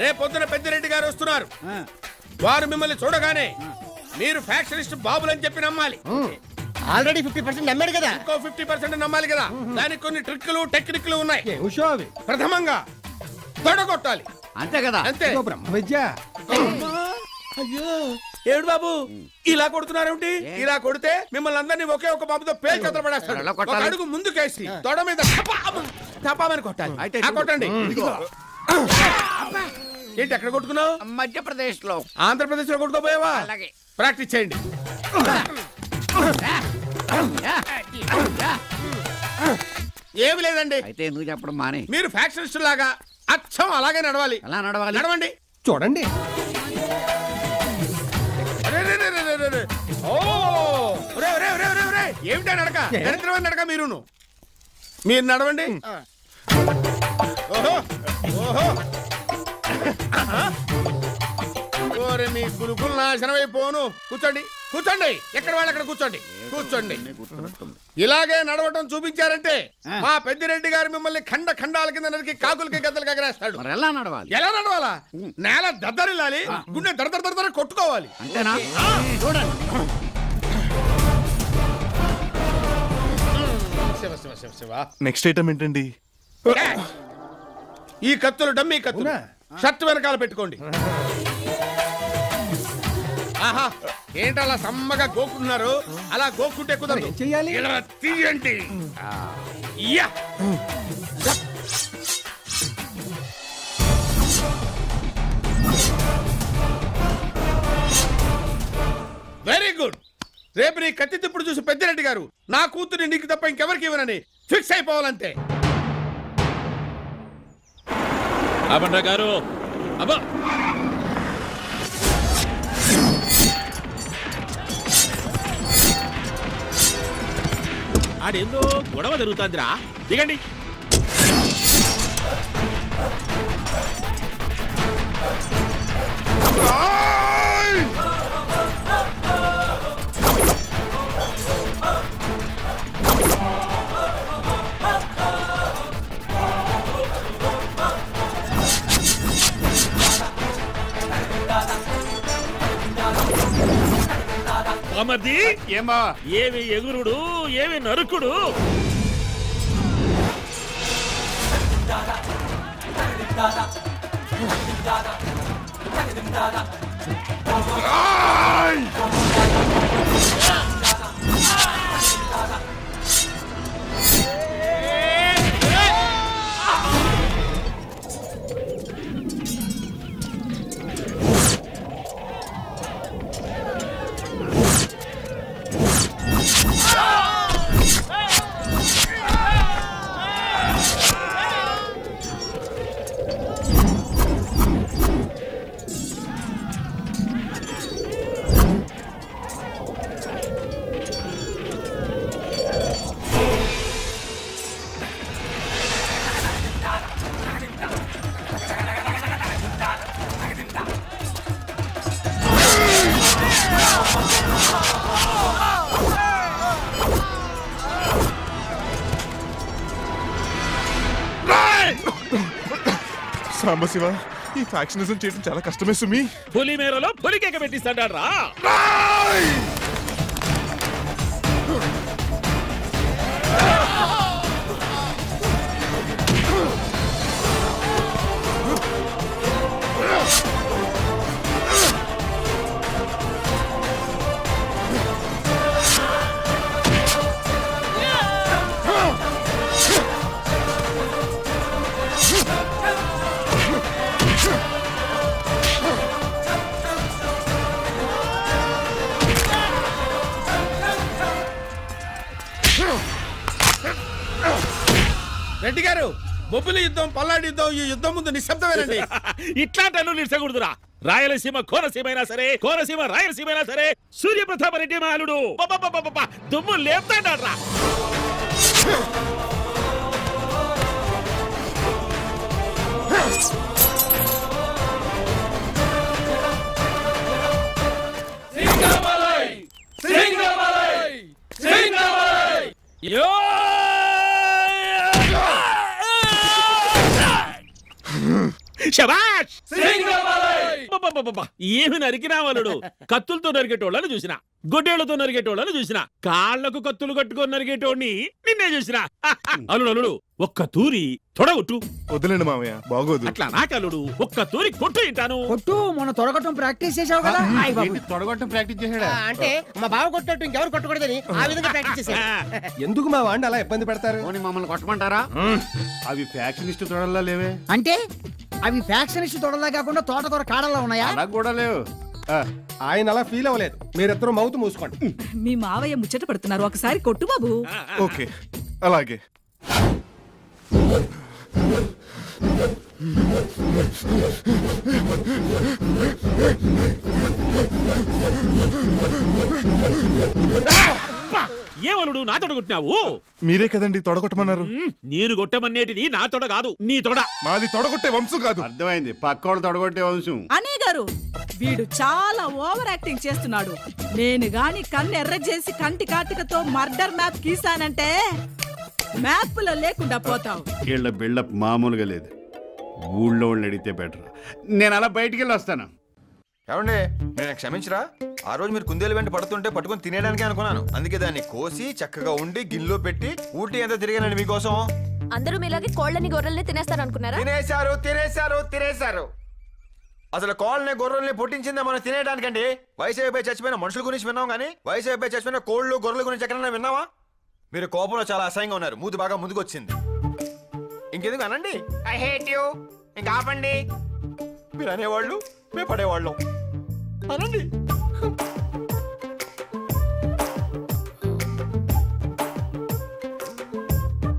రేపొద్దున పెద్దిరెడ్డి గారు వస్తున్నారు. వారు మిమ్మల్ని చూడగానే మీరు ఫ్యాక్షనిస్ట్ బాబులని చెప్పి నమ్మాలి. ఆల్రెడీ 50% నమ్మాడు కదా, ఇంకో 50% నమ్మాలి కదా. దానికి కొన్ని ట్రిక్లు టెక్నిక్లు ఉన్నాయి. ప్రథమంగా తొడగొట్టాలి. అంతే కదా, అంతే. బ్రహ్మ విద్య. అయ్యో ఏడు బాబు ఇలా కొడుతున్నారేమిటి? ఇలా కొడితే మిమ్మల్ని అందరినీ ఒకే ఒక బాబుతో పేరు చేతులు పడేస్తాడు. ఒక అడుగు ముందుకేసి తొడ మీద తపామని కొట్టాలి. కొట్టండి. ఏంటి ఎక్కడ కొట్టుకున్నావు? మధ్యప్రదేశ్ లో. ఆంధ్రప్రదేశ్ లో కొట్టుకోపోయావా? ప్రాక్టీస్ చేయండి. ఏమి లేదండి. అయితే నువ్వు చెప్పడం మానే. మీరు ఫ్యాక్షనిస్ట్ లాగా అచ్చం అలాగే నడవాలి. ఎలా నడవాలి? నడవండి. చూడండి. ఏమిటా నడక? దరిద్రమైన నడక. మీరు నడవండి. ఓహో ఓహో ఓరే మీ గురుకులు నాశనం అయిపోను. కూర్చోండి కూర్చోండి. ఎక్కడ వాళ్ళు అక్కడ కూర్చోండి. కూర్చోండి. ఇలాగే నడవటం చూపించారంటే మా పెద్దిరెడ్డి గారు మిమ్మల్ని ఖండ ఖండాల కింద నరికి కాకులకి గద్దలకి ఎగరేస్తాడు. ఎలా నడవాలి? ఎలా నడవాలా? నేల దద్దరిల్లాలి, గుండె దర దర దర కొట్టుకోవాలి. అంతేనా? చూడండి. శివ శివ శివ శివ. నెక్స్ట్ ఐటమ్ ఏంటండి? ఈ కత్తులు డమ్మీ కత్తులు షర్ట్ వెనకాల పెట్టుకోండి. ఆహా ఏంటలా సమ్మగా గోకుంటున్నారు? అలా గోకుంటే కుదరదు. చెయ్యాలి. ఇలా తీయండి. Very good. రేపు నీ కత్తి తిప్పుడు చూసి పెద్దిరెడ్డి గారు నా కూతురు నీకు తప్ప ఇంకెవరికి ఇవ్వనని ఫిక్స్ అయిపోవాలంతే. గారు అబ్బా ఆడేందో గొడవ జరుగుతుందిరా. దిగండి. అమర్ది ఏమా? ఏమి ఎగురుడు, ఏమి నరుకుడు. సాంబశివ, ఈ ఫ్యాక్షనిజం చేయడం చాలా కష్టమే సుమి. పులి మేరలో పులికేక పెట్టిస్తాడా రా. రెడ్డి గారు, బొబ్బిలి యుద్ధం, పల్నాడు యుద్ధం, ఈ యుద్ధం ముందు నిశ్శబ్దమేనండి. ఇట్లాంటి నిలిచకూడదురా. రాయలసీమ కోనసీమ అయినా సరే, కోనసీమ రాయలసీమ అయినా సరే, సూర్యప్రతాప రెడ్డి మాలుడు దుమ్ము లేపుతాడా. శబాష్ అబ్బబ్బబ్బబ్బ! ఏమి నరికినా వలుడు కత్తులతో నరికేటోళ్ళని చూసిన, గొడ్డేళ్లతో నరికేటోళ్ళని చూసిన, కాళ్లకు కత్తులు కట్టుకొని నరికేటోడిని నిన్నే చూసిన. అల్లుడు అల్లుడు ఒక్క తూరి తొడగొట్టు. వదిలేండి మామయ్య, బాగోదు. అట్లా నాకల్లుడు ఒక్క తూరి కొట్టు ఇంటాను. కొట్టు, మొన్న తొడగొట్టం ప్రాక్టీస్ చేసావు కదా. తొడగొట్టం ప్రాక్టీస్ చేశాడా? అంటే మా బావ కొట్టినట్టు ఇంకెవరు కొట్టకూడదని ఆ విధంగా ప్రాక్టీస్ చేశారు. ఎందుకు మా వాడిని అలా ఇబ్బంది పెడతారు? పోనీ మమ్మల్ని కొట్టమంటారా? అవి ఫ్యాక్షనిస్ట్ తొడల్లా లేవే. అంటే అవి ఫ్యాక్షనిస్ట్ తొడలా కాకుండా తోటకూర కాడల్లా ఉన్నాయా? అలా కూడా లేవు. ఆయన అలా ఫీల్ అవ్వలేదు. మీరిద్దరూ మౌత్ మూసుకోండి. మీ మావయ్య ముచ్చట పడుతున్నారు, ఒకసారి కొట్టు బాబు. ఓకే, అలాగే. ఏమలుడు నా తొడ కొట్టినావు? మీరే కదండి తొడగొట్టమన్నారు. నేను కొట్టమనేటిది నా తొడ కాదు, నీ తొడ. మాది తొడగొట్టే వంశం కాదు. అర్థమైంది, పక్కోడు తొడగొట్టే వంశం. అనే గారు, వీడు చాలా ఓవర్ యాక్టింగ్ చేస్తున్నాడు. నేను గాని కన్ను ఎర్ర చేసి కంటి కాటికతో మర్డర్ మ్యాప్ గీసానంటే మ్యాప్ లో లేకుండా పోతావు. వీళ్ళ బిల్డప్ మామూలుగా లేదు. ఊళ్ళో వాళ్ళని అడిగితే బెటర్. నేను అలా బయటికి వెళ్ళి వస్తాను. ఏమండి, నేను క్షమించరా? ఆ రోజు మీరు కుందేలు వెంట పడుతుంటే పట్టుకొని తినేయడానికి అనుకున్నాను. అందుకే దాన్ని కోసి చక్కగా ఉండి గిన్నెలో పెట్టి ఊటీ ఎంత తిరిగానండి మీకోసం. అందరూ మీలాగే కోళ్ళని గొర్రెల్ని తినేస్తారు అనుకున్నారా? తినేశారు తినేశారు తినేశారు. అసలు కోళ్ళని గొర్రెల్ని పుట్టించిందే మనం తినేయడానికండి. వయసు అయిపోయి చచ్చిపోయిన మనుషుల గురించి విన్నాం కానీ వయసు అయిపోయి చచ్చిపోయిన కోళ్ళు గొర్రెల గురించి ఎక్కడైనా విన్నావా? మీరు కోపంలో చాలా అసహ్యంగా ఉన్నారు. మూతి బాగా ముందుకు వచ్చింది. ఇంకెందుకు అనండి. I hate you. ఇంకా ఆపండి. మీరు అనేవాళ్ళు, మేము పడేవాళ్ళం. అనండి.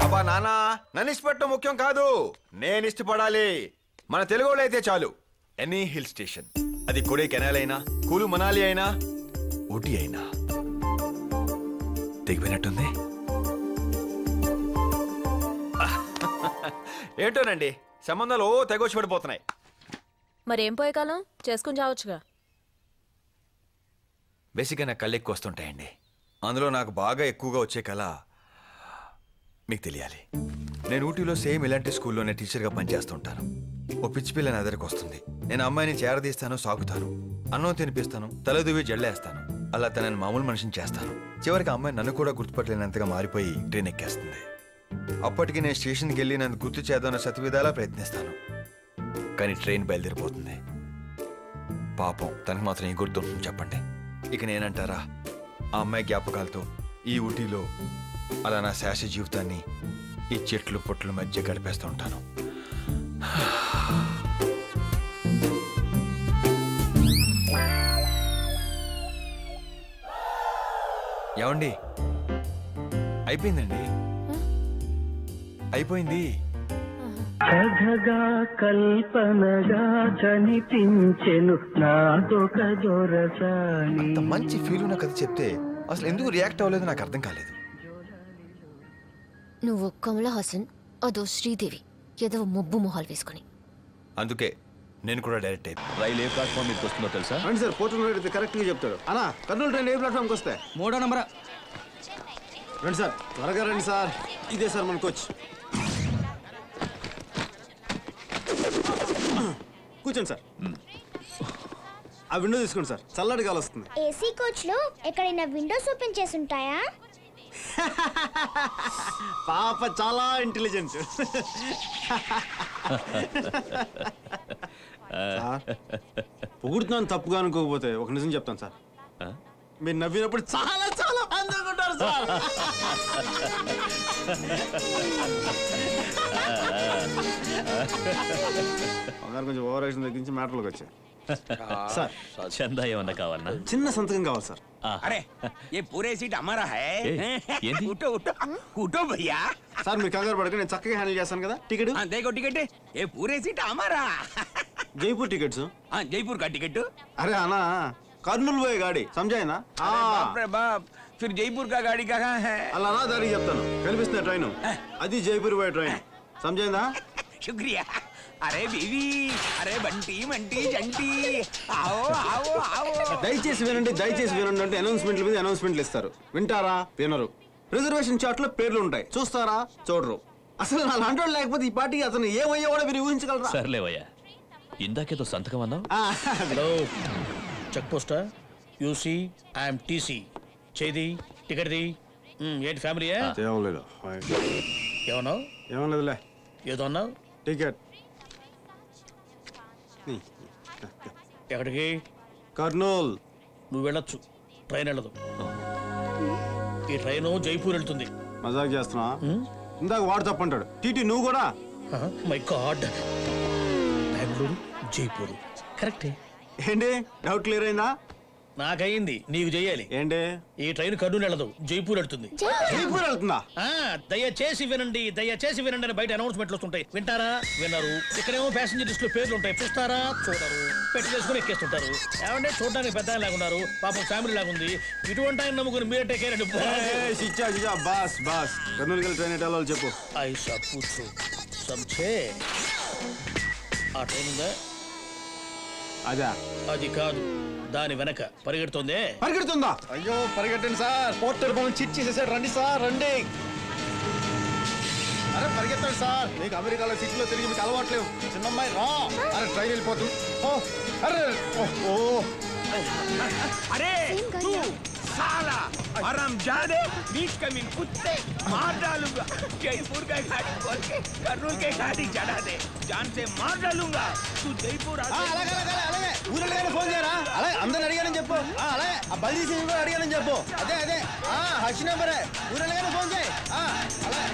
అబ్బా నానా, నన్ను ఇష్టపడటం ముఖ్యం కాదు, నేను ఇష్టపడాలి. మన తెలుగు వాళ్ళు అయితే చాలు. ఎనీ హిల్ స్టేషన్, అది కొడైకెనాల్ అయినా, కూలు మనాలి అయినా, ఊటీ అయినా. దిగిపోయినట్టుంది. ఏంటోనండి, సంబంధాలు తెగొచ్చి పడిపోతున్నాయి. మరేం పోయే కాలం చేసుకుని చావచ్చుగా. బేసిక్గా నాకు కళ్ళు ఎక్కువ వస్తుంటాయండి. అందులో నాకు బాగా ఎక్కువగా వచ్చే కళ మీకు తెలియాలి. నేను ఊటీలో సేమ్ ఇలాంటి స్కూల్లోనే టీచర్గా పనిచేస్తుంటాను. ఓ పిచ్చి పిల్ల నా దగ్గరకు వస్తుంది. నేను అమ్మాయిని చేరదీస్తాను, సాగుతాను, అన్నం తినిపిస్తాను, తలదువి జల్లేస్తాను. అలా తనని మామూలు మనిషిని చేస్తాను. చివరికి అమ్మాయి నన్ను కూడా గుర్తుపట్టలేనంతగా మారిపోయి ట్రైన్ ఎక్కేస్తుంది. అప్పటికి నేను స్టేషన్కి వెళ్ళి నన్ను గుర్తు చేద్దామన్న శతవిధాలా ప్రయత్నిస్తాను. కానీ ట్రైన్ బయలుదేరిపోతుంది. పాపం తనకు మాత్రం ఏం గుర్తుంటుంది చెప్పండి? ఇక నేనంటారా, ఆ అమ్మాయి జ్ఞాపకాలతో ఈ ఊటీలో అలా నా శాశ్వత జీవితాన్ని ఈ చెట్లు పొట్ల మధ్య గడిపేస్తూ ఉంటాను. ఏమండి, అయిపోయిందండి, అయిపోయింది. కథగా కల్పనగా కనిపించెను నాదొక దొరసాని. అంత మంచి ఫీల్ ఉన్న కథ చెప్తే అసలు ఎందుకు రియాక్ట్ అవ్వలేదు నాకు అర్థం కాలేదు. నువ్వు కమలా హాసన్, అదో శ్రీదేవి, ఏదో మొబ్బు మొహాలు వేసుకుని. అందుకే నేను కూడా డైరెక్ట్ అయిపోయి. రైలు ఏ ప్లాట్ఫామ్ మీదకి వస్తుందో తెలుసా? రండి సార్, పోర్టల్ కరెక్ట్ గా చెప్తాడు. అన్నా, కర్నూలు ట్రైన్ ఏ ప్లాట్ఫామ్కి వస్తాయి? 3వ నంబర్. రండి సార్, త్వరగా రండి సార్. ఇదే సార్ మన కోచ్. కూర్చోండి సార్. ఆ విండో తీసుకోండి సార్, చల్లటి గాలి వస్తుంది. ఏసీ కోచ్ లో ఎక్కడైనా విండోస్ ఓపెన్ చేసి ఉంటాయా? పాప చాలా ఇంటెలిజెంట్. పొగుడుతున్నాను తప్పుగా అనుకోకపోతే ఒక నిజం చెప్తాను సార్. మీరు నవ్వినప్పుడు చాలా చాలా అందంగా ఉంటారు సార్. కొంచెం ఓవర్ యాక్షన్ తగ్గించి మ్యాటర్లోకి వచ్చాయి సార్. చందా ఏమన్నా కావాలన్నా? చిన్న సంతకం కావాలి సార్. అరే ఏ పూరే సీట్ హమారా హై. ఉఠో ఉఠో ఉఠో భయ్యా. సార్ మీరు కంగారు పడక, నేను చక్కగా హ్యాండిల్ చేస్తాను కదా. టికెట్ देखो टिकट ये पूरे सीट हमारा. जयपुर टिकट जयपुर का टिकट. अरे आना कर्नूल वो गाड़ी समझाए ना. बाप रे बाप, फिर जयपुर का गाड़ी कहाँ है? అలా నా దారి చెప్తాను, కనిపిస్తుంది ట్రైన్, అది జైపూర్ పోయే ట్రైన్. समझाయిందా? शुक्रिया. अरे बीवी, अरे बंटी मंटी जंटी, आओ आओ आओ. దయచేసి వినండి, దయచేసి వినండి అంటే అనౌన్స్మెంట్ల మీద అనౌన్స్మెంట్లు ఇస్తారు. వింటారా? వినరు. రిజర్వేషన్ చార్ట్ లో పేర్లు ఉంటాయి, చూస్తారా? చూడరు. అసలు నా లాంటి లేకపోతే ఈ పార్టీకి అతను ఏమయ్యా కూడా మీరు ఊహించగలరా? సర్లేవయ్యా, ఇందాకేదో సంతకం అన్నావు. హలో, చెక్ పోస్టా? UC IM TC. చేది టికెట్ది. ఏంటి ఫ్యామిలీ? ఏమన్నావు? ఏమలేదులే. ఏదో అన్నావు? టికెట్. ఎక్కడికి? కర్నూల్. నువ్వు వెళ్ళొచ్చు, ట్రైన్ వెళ్ళదు. ఈ ట్రైన్ జైపూర్ వెళ్తుంది. మజాక్ చేస్తున్నా? ఇందాక వాడు తప్పంటాడు. టీటీ నువ్వు కూడా? మై గాడ్, బెంగళూరు జైపూర్ కరెక్టే. ఏంటి డౌట్ క్లియర్ అయిందా? నాకయింది, నీకు చెయ్యాలి. ఏంటి? ఈ ట్రైన్ కర్నూలు వెళ్ళదు, జైపూర్ వెళ్తుంది. జైపూర్ వెళ్తుందా? దయచేసి వినండి, దయచేసి వినండి అని బయట అనౌన్స్మెంట్లు వస్తుంటాయి. వింటారా? వినరు. ఇక్కడేమో ప్యాసింజర్ లిస్ట్ లో పేర్లు ఉంటాయి. చూస్తారా? చూడరు. పెట్టి చేసుకుని ఎక్కేస్తుంటారు. ఏమంటే చూడడానికి పెద్ద లాగా ఉన్నారు, పాపం ఫ్యామిలీ లాగా ఉంది. ఇటువంటి ఆయన నమ్ముకుని మీరే టేకేరండి. బాస్ బాస్ కర్నూలుకి వెళ్ళి ట్రైన్ ఎట్టాలో చెప్పు. ఐసా పూచు సంచే. ఆ ట్రైన్ ఉందా? అదా? అది కాదు, దాని వెనక పరిగెడుతుందే. పరిగెడుతుందా? అయ్యో పరిగెట్టండి సార్, పోర్టర్ మనం చిట్ చేసేసాడు. రండి సార్ రండి. అరే పరిగెత్తండి సార్, మీకు అమెరికాలో సిటీలో తిరిగి మీకు అలవాట్లేవు. చిన్నమ్మాయి రా. అరే ట్రైన్ వెళ్ళిపోతుంది. అరే अरे तू साला हरामजादे, बीच कमीन कुत्ते, मार डालूंगा. जयपुर का गाड़ी खोल के कर्नूल के गाड़ी चढ़ा दे, जान से मार डालूंगा. तू जयपुर అలాగే ఊరగానే ఫోన్ చేయరా. అలాగే అందరిని అడిగానని చెప్పు. అలాగే ఆ బల్దీ సింగ్ కూడా అడిగానని చెప్పు. అదే హర్షి నెంబరే. ఊరగానే ఫోన్ చేయి. అలాగే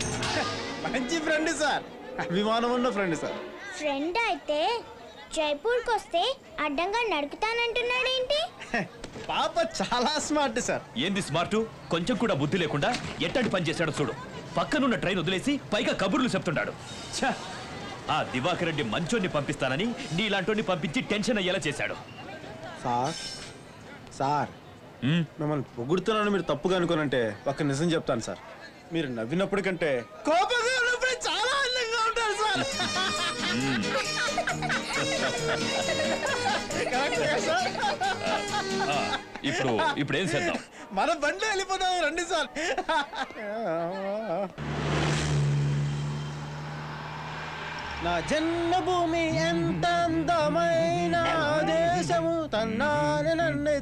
మంచి ఫ్రెండ్ సార్, అభిమానం ఉన్న ఫ్రెండ్ సార్. ఫ్రెండ్ అయితే జైపూర్కి వస్తే అడ్డంగా నడుపుతానంటున్నాడేంటి? పాప చాలా స్మార్ట్ సార్. ఏంది స్మార్ట్? కొంచెం కూడా బుద్ధి లేకుండా ఎట్టంటి పని చేశాడో చూడు. పక్కనున్న ట్రైన్ వదిలేసి పైగా కబుర్లు చెప్తున్నాడు. ఛ! ఆ దివాకర్ రెడ్డి మంచోన్ని పంపిస్తానని నీలాంటోని పంపించి టెన్షన్ అయ్యేలా చేశాడు. సార్ మిమ్మల్ని పొగుడుతున్నాను మీరు తప్పుగా అనుకోనంటే ఒక నిజం చెప్తాను సార్. మీరు నవ్వినప్పుడు కంటే కోపంగా ఉన్నప్పుడు చాలా అందంగా ఉంటారు సార్. ఇప్పుడు ఏం చేద్దాం? మన బండి వెళ్ళిపోదాం రండి సార్. నా జన్మభూమి ఎంత అందమైన దేశము తన్నానే నన్ను.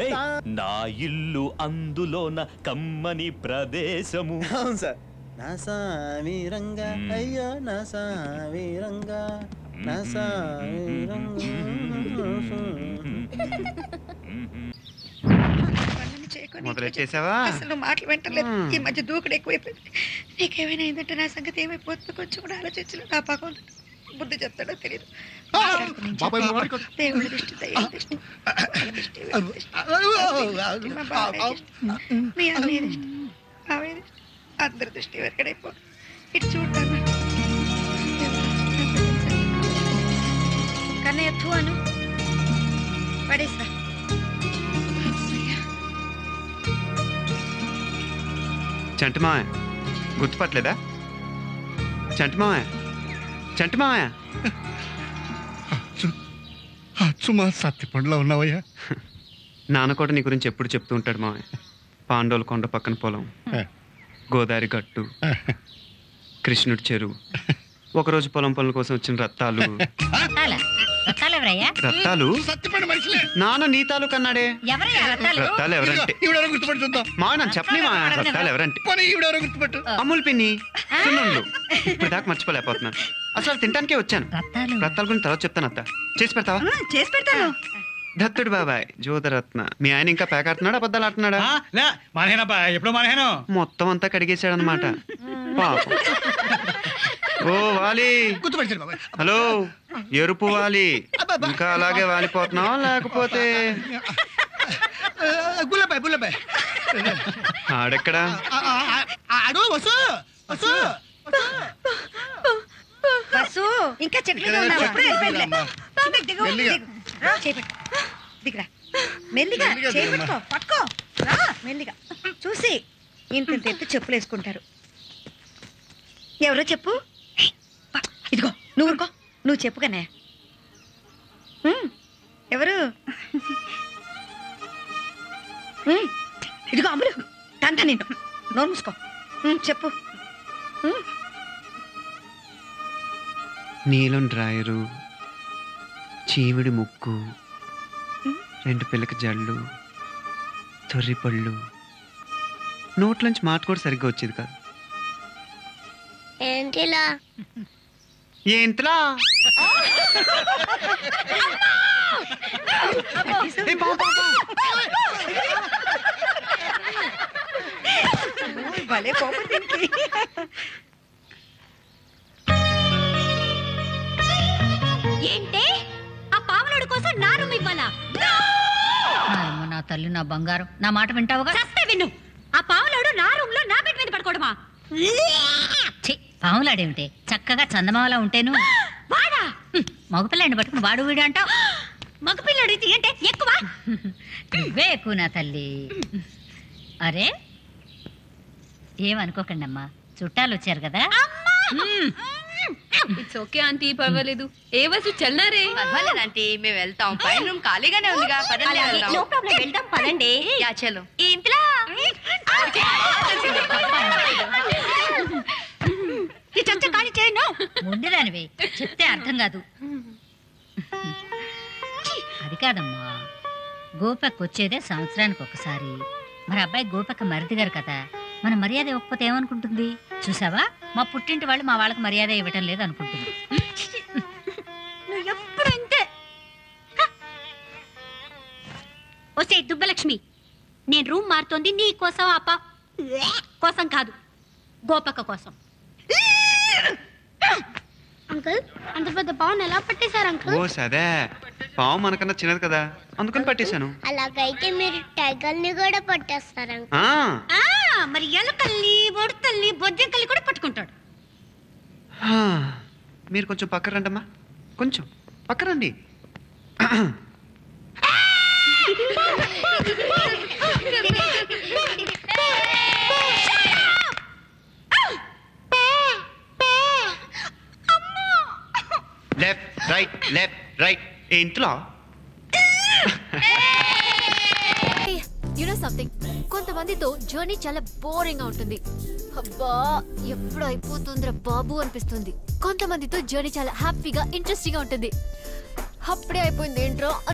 నా ఇల్లు అందులోన కమ్మని ప్రదేశము. అవును సార్. నా సామి రంగా, అయ్యో నా సామి రంగా, నా సామి రంగా. మొదలెట్టేసావా? అసలు మాటలు వింటలేదు. ఈ మధ్య దూకుడు ఎక్కువైపోయింది. నీకేమైనా అయిందంటే నా సంగతి ఏమైపోతుందో కొంచెం కూడా ఆలోచించలేదు. నా పాపం బుద్ధి చెప్తాడో తెలియదు. దేవుడి దృష్టి, దయ్యాల దృష్టి, మా బాబాయ్ దృష్టి, మీ అన్నయ్య దృష్టి, బాబాయ్ దృష్టి, అందరి దృష్టి వెరకడైపో. ఇటు చూడతాను కన్నయ్య ఎత్తు అను పడేసా. చంటి మావయ్య గుర్తుపట్టలేదా? చంటి మావయ్య, చంటి మావయ్య. అచ్చుమా సత్తిపండులో ఉన్నావయ్యా. నాన్న కూడా నీ గురించి ఎప్పుడు చెప్తూ ఉంటాడు మావయ్య. పాండవుల కొండ పక్కన పొలం, గోదావరి గట్టు, కృష్ణుడి చెరువు, ఒకరోజు పొలం పనుల కోసం వచ్చిన రత్తాలు. రత్తాలు నాన్న నీ తాలూకు అన్నాడే. రత్తాలు ఎవరంటే మా నన్ను చెప్పని మా రత్తాలు ఎవరంటే అమ్ములు పిన్ని సున్నుండ్లు. ఇప్పుడు దాకా మర్చిపోలేకపోతున్నాను. అసలు తినడానికే వచ్చాను. రత్తాల గురించి తర్వాత చెప్తాను. అత్త చేసి పెడతావా? చేసి పెడతాను. దత్తుడు బాబాయ్ జ్యోతిరత్న. మీ ఆయన ఇంకా పేక ఆడుతున్నాడా అబద్ధాలు ఆడుతున్నాడా? మొత్తం అంతా కడిగేశాడు అనమాట. పాపం. ఓ వాలి, హలో ఎరుపు వాలి, ఇంకా అలాగే వాలిపోతున్నావా లేకపోతే? ఆడెక్కడా? ఇంకా చెట్లు దిగరా. మెల్లిగా చేపెట్టుకో, పట్టుకో రా. మెల్లిగా చూసి ఇంత ఎత్తు చెప్పులు వేసుకుంటారు. ఎవరో చెప్పు. ఇదిగో నువ్వు ఊరుకో, నువ్వు చెప్పు కనే. ఎవరు? ఇదిగో అమ్ములు తంట నిన్ను. నోరు మూసుకో, చెప్పు. నీలం డ్రాయరు, చీమిడి ముక్కు, 2 పిల్లక జళ్ళు, తొర్రి పళ్ళు, నోట్లోంచి మాట కూడా సరిగ్గా వచ్చేది కాదు. ఏంటిలా ఏంట్లా భలే కోపం దీనికి. ఏంటే ఆ పావులోడు కోసం నా రూమ్ ఇవ్వాలా? నా తల్లి, నా బంగారం, నా మాట వింటావుగా? చస్తే విను. ఆ పావులోడు నా రూమ్ లో నా బెడ్ మీద పడుకోవడమా? పావులాడేమిటే, చక్కగా చందమామలా ఉంటేను వాడా మగపిల్లాడిని పట్టుకుని వాడు వీడు అంటావు. మగపిల్లాడు అంటే ఎక్కువ, నువ్వే ఎక్కువ నా తల్లి. అరే ఏమనుకోకండి అమ్మా, చుట్టాలు వచ్చారు కదా. ఇట్స్ ఓకే ఆంటీ, పర్వాలేదు. ఏ వసు చల్లారే? పర్వాలేదు ఆంటీ, మేము వెళ్తాం. పైన రూమ్ ఖాళీగానే ఉందిగా, పదండి వెళ్దాం. నో ప్రాబ్లం, వెళ్దాం పదండి. యా చలో. ఇంట్లో ఖాళీ చేయను. ముందుదానివి చెప్తే అర్థం కాదు. అది కాదమ్మా, గోపక్ వచ్చేదే సంవత్సరానికి ఒకసారి. మరి అబ్బాయి గోపక్క మరిది గారు కదా, మన మర్యాద ఇవ్వకపోతే ఏమనుకుంటుంది? చూసావా, మా పుట్టింటి వాళ్ళు మా వాళ్ళకి మర్యాద ఇవ్వటం లేదు అనుకుంటుంది. నువ్వు ఎప్పుడు అంతే. వస్తే దుబ్బలక్ష్మి, నేను రూమ్ మారుతోంది నీ కోసం, అప్ప కోసం కాదు, గోపక్క కోసం. అంకుల్, అంత పెద్ద పావును ఎలా పట్టేశారు అంకుల్? ఓ సదే, పావు మనకన్నా చిన్నది కదా, అందుకని పట్టేశాను. అలాగైతే మీరు టైగర్ ని కూడా పట్టేస్తారు అంకుల్. మరి ఎలకల్ని, ఉడతల్ని, బొజ్జంకల్ని కూడా పట్టుకుంటాడు. మీరు కొంచెం పక్క రండమ్మా, కొంచెం పక్క రండి. Left right, left right. ఇంట్లో యు నో సంథింగ్, కొంతమందితో జర్నీ చాలా బోరింగ్ గా ఉంటుంది. అబ్బా ఎప్పుడు అయిపోతుందిరా బాబు అనిపిస్తుంది. కొంతమందితో జర్నీ చాలా హ్యాపీగా, ఇంట్రెస్టింగ్ గా ఉంటుంది. అప్పుడే అయిపోయింది ఏంట్రో